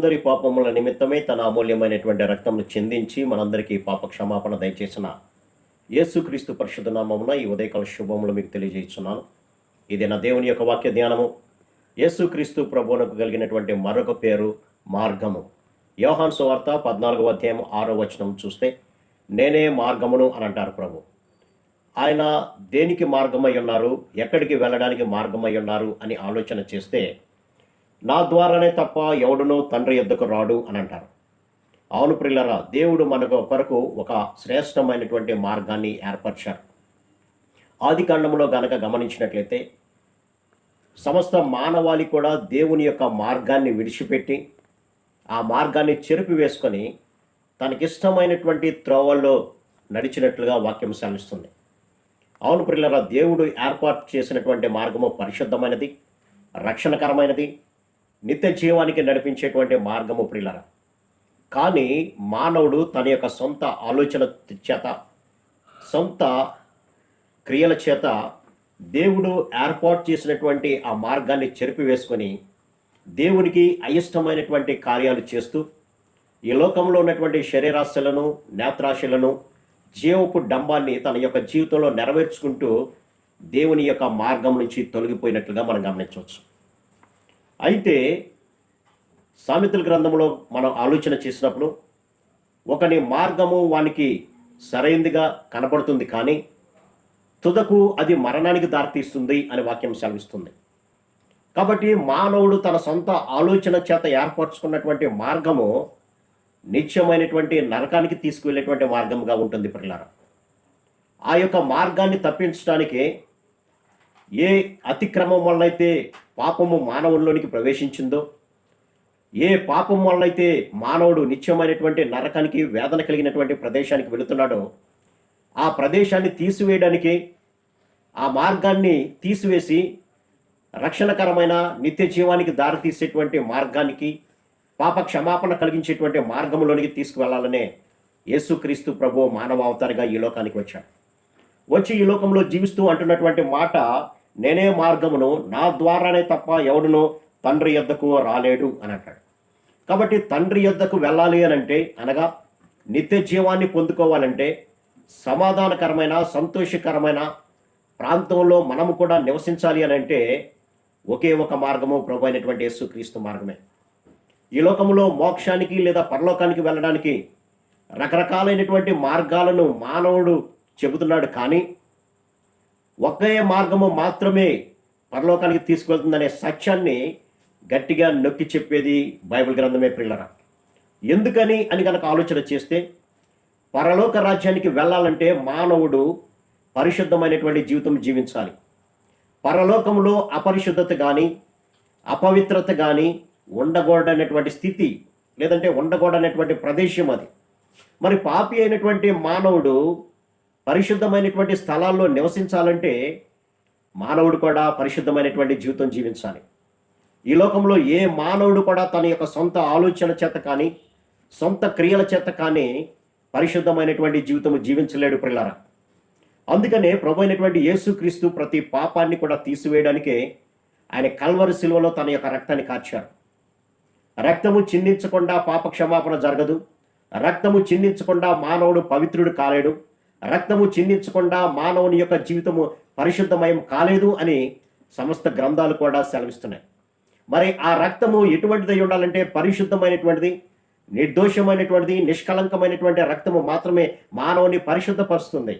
మనందరి పాపముల నిమిత్తమై తన అమూల్యమైనటువంటి రక్తమును చిందించి మనందరికీ పాప క్షమాపణ దయచేసిన యేసుక్రీస్తు పరిశుద్ధ నామమున ఈ ఉదయకాల శుభములు మీకు తెలియజేస్తున్నాను. ఇది నా దేవుని యొక్క వాక్య ధ్యానము. యేసుక్రీస్తు ప్రభువునకు కలిగినటువంటి మరొక పేరు మార్గము. యోహాను సువార్త 14వ అధ్యాయం 6వ వచనం చూస్తే, నేనే మార్గమును అని అంటారు ప్రభు. ఆయన దేనికి మార్గమై ఉన్నారు, ఎక్కడికి వెళ్ళడానికి మార్గమై ఉన్నారు అని ఆలోచన చేస్తే, నా ద్వారానే తప్ప ఎవడునూ తండ్రి యొద్దకు రాడు అని అంటారు. అవును ప్రియులారా, దేవుడు మనకు కొరకు ఒక శ్రేష్టమైనటువంటి మార్గాన్ని ఏర్పరిచారు. ఆది కాండములో గనక గమనించినట్లయితే సమస్త మానవాళి కూడా దేవుని యొక్క మార్గాన్ని విడిచిపెట్టి ఆ మార్గాన్ని చెరిపి వేసుకొని తనకిష్టమైనటువంటి త్రోవల్లో నడిచినట్లుగా వాక్యం సెలవిస్తుంది. అవును ప్రియులారా, దేవుడు ఏర్పాటు చేసినటువంటి మార్గము పరిశుద్ధమైనది, రక్షణకరమైనది, నిత్య జీవానికి నడిపించేటువంటి మార్గము ప్రియులారా. కానీ మానవుడు తన యొక్క సొంత ఆలోచన చేత, సొంత క్రియల చేత దేవుడు ఏర్పాటు చేసినటువంటి ఆ మార్గాన్ని చెరిపివేసుకొని దేవునికి అయిష్టమైనటువంటి కార్యాలు చేస్తూ ఈ లోకంలో ఉన్నటువంటి శరీరాశలను, నేత్రాశలను, జీవపు డంబాన్ని తన యొక్క జీవితంలో నెరవేర్చుకుంటూ దేవుని యొక్క మార్గం నుంచి తొలగిపోయినట్లుగా మనం గమనించవచ్చు. అయితే సామెతల గ్రంథంలో మనం ఆలోచన చేసినప్పుడు ఒకని మార్గము వానికి సరైనదిగా కనపడుతుంది, కానీ తుదకు అది మరణానికి దారితీస్తుంది అని వాక్యం సెలవిస్తుంది. కాబట్టి మానవుడు తన సొంత ఆలోచన చేత ఏర్పరచుకున్నటువంటి మార్గము నిత్యమైనటువంటి నరకానికి తీసుకువెళ్ళేటువంటి మార్గముగా ఉంటుంది ప్రియులారా. ఆ యొక్క మార్గాన్ని తప్పించడానికి ఏ అతిక్రమం వల్లైతే పాపము మానవుల్లోనికి ప్రవేశించిందో, ఏ పాపం వల్లైతే మానవుడు నిత్యమైనటువంటి నరకానికి, వేదన కలిగినటువంటి ప్రదేశానికి వెళుతున్నాడో, ఆ ప్రదేశాన్ని తీసివేయడానికి, ఆ మార్గాన్ని తీసివేసి రక్షణకరమైన నిత్య జీవానికి దారితీసేటువంటి మార్గానికి, పాప క్షమాపణ కలిగించేటువంటి మార్గంలోనికి తీసుకువెళ్లాలనే యేసుక్రీస్తు ప్రభు మానవావతారిగా ఈ లోకానికి వచ్చాడు. వచ్చి ఈ లోకంలో జీవిస్తూ అంటున్నటువంటి మాట, నేనే మార్గమును, నా ద్వారానే తప్ప ఎవడునో తండ్రి యొద్దకు రాలేడు అని అంటాడు. కాబట్టి తండ్రి యొద్దకు వెళ్ళాలి అని అంటే, అనగా నిత్య జీవాన్ని పొందుకోవాలంటే, సమాధానకరమైన, సంతోషకరమైన ప్రాంతంలో మనము కూడా నివసించాలి అని అంటే ఒకే ఒక మార్గము ప్రభు అయినటువంటి యేసుక్రీస్తు మార్గమే. ఈ లోకంలో మోక్షానికి లేదా పరలోకానికి వెళ్ళడానికి రకరకాలైనటువంటి మార్గాలను మానవుడు చెబుతున్నాడు, కానీ ఒకే మార్గము మాత్రమే పరలోకానికి తీసుకువెళ్తుందనే సత్యాన్ని గట్టిగా నొక్కి చెప్పేది బైబిల్ గ్రంథమే ప్రియులారా. ఎందుకని అని కనుక ఆలోచన చేస్తే, పరలోక రాజ్యానికి వెళ్ళాలంటే మానవుడు పరిశుద్ధమైనటువంటి జీవితం జీవించాలి. పరలోకంలో అపరిశుద్ధత కానీ, అపవిత్రత కానీ ఉండకూడనటువంటి స్థితి, లేదంటే ఉండకూడనటువంటి ప్రదేశం అది. మరి పాపి అయినటువంటి మానవుడు పరిశుద్ధమైనటువంటి స్థలాల్లో నివసించాలంటే మానవుడు కూడా పరిశుద్ధమైనటువంటి జీవితం జీవించాలి. ఈ లోకంలో ఏ మానవుడు కూడా తన యొక్క సొంత ఆలోచన చేత కానీ, సొంత క్రియల చేత కానీ పరిశుద్ధమైనటువంటి జీవితం జీవించలేడు ప్రియులారా. అందుకనే ప్రభు అయినటువంటి యేసుక్రీస్తు ప్రతి పాపాన్ని కూడా తీసివేయడానికే ఆయన కల్వరి శిలువలో తన యొక్క రక్తాన్ని కార్చారు. రక్తము చిందించకుండా పాప క్షమాపణ జరగదు. రక్తము చిందించకుండా మానవుడు పవిత్రుడు కాలేడు. రక్తము చిందించకుండా మానవుని యొక్క జీవితము పరిశుద్ధమయం కాలేదు అని సమస్త గ్రంథాలు కూడా సెలవిస్తున్నాయి. మరి ఆ రక్తము ఎటువంటిదై ఉండాలంటే పరిశుద్ధమైనటువంటిది, నిర్దోషమైనటువంటిది, నిష్కలంకమైనటువంటి రక్తము మాత్రమే మానవుని పరిశుద్ధపరుస్తుంది.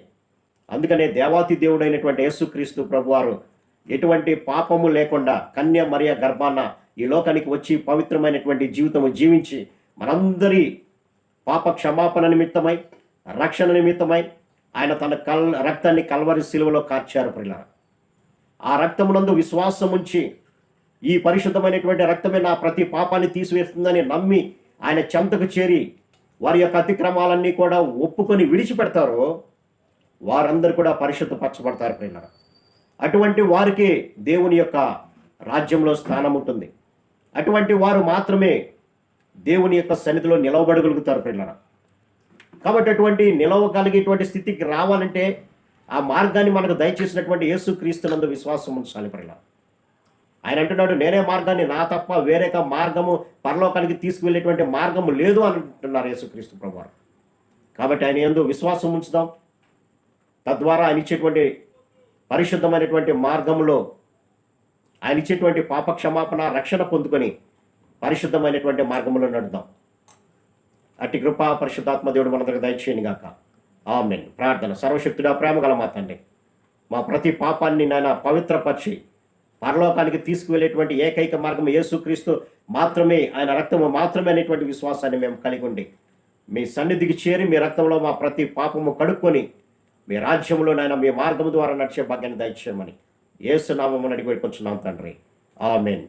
అందుకనే దేవాతి దేవుడైనటువంటి యేసుక్రీస్తు ప్రభువారు ఎటువంటి పాపము లేకుండా కన్య మరియ గర్భాన ఈ లోకానికి వచ్చి పవిత్రమైనటువంటి జీవితము జీవించి మనందరి పాప క్షమాపణ నిమిత్తమై, రక్షణ నిమిత్తమై ఆయన తన రక్తాన్ని కల్వరి శిలువలో కార్చారు ప్రియులారా. ఆ రక్తమునందు విశ్వాసం ఉంచి, ఈ పరిశుద్ధమైనటువంటి రక్తమే నా ప్రతి పాపాన్ని తీసివేస్తుందని నమ్మి ఆయన చెంతకు చేరి వారి యొక్క అతిక్రమాలన్నీ కూడా ఒప్పుకొని విడిచిపెడతారో వారందరూ కూడా పరిశుద్ధపరచబడతారు ప్రియులారా. అటువంటి వారికి దేవుని యొక్క రాజ్యంలో స్థానం ఉంటుంది. అటువంటి వారు మాత్రమే దేవుని యొక్క సన్నిధిలో నిలవబడగలుగుతారు ప్రియులారా. కాబట్టి అటువంటి నిలవగలిగేటువంటి స్థితికి రావాలంటే ఆ మార్గాన్ని మనకు దయచేసినటువంటి యేసుక్రీస్తునందు విశ్వాసం ఉంచాలి ప్రియులారా. ఆయన అంటున్నాడు, నేనే మార్గాన్ని, నా తప్ప వేరేక మార్గము పరలోకానికి తీసుకువెళ్ళేటువంటి మార్గము లేదు అని అంటున్నారు యేసుక్రీస్తు ప్రభువారు. కాబట్టి ఆయన యందు విశ్వాసం ఉంచుదాం. తద్వారా ఆయన ఇచ్చేటువంటి పరిశుద్ధమైనటువంటి మార్గంలో ఆయన ఇచ్చేటువంటి పాప క్షమాపణ, రక్షణ పొందుకొని పరిశుద్ధమైనటువంటి మార్గంలో నడుద్దాం. అట్టి కృపా పరిశుద్ధాత్మ దేవుడు మనందరికి దయచేయను గాక. ఆమేన్. ప్రార్థన. సర్వశక్తుడా, ప్రేమ గల మా తండ్రి, మా ప్రతి పాపాన్ని నాయన పవిత్రపరిచి పరలోకానికి తీసుకువెళ్ళేటువంటి ఏకైక మార్గం యేసుక్రీస్తు మాత్రమే, ఆయన రక్తము మాత్రమే అనేటువంటి విశ్వాసాన్ని మేము కలిగి ఉండి మీ సన్నిధికి చేరి మీ రక్తంలో మా ప్రతి పాపము కడుక్కొని మీ రాజ్యంలో నాయన మీ మార్గం ద్వారా నడిచే భాగ్యాన్ని దయచేయమని యేసు నామమున అడిగి వేడుకొంచున్నాం తండ్రి. ఆమేన్.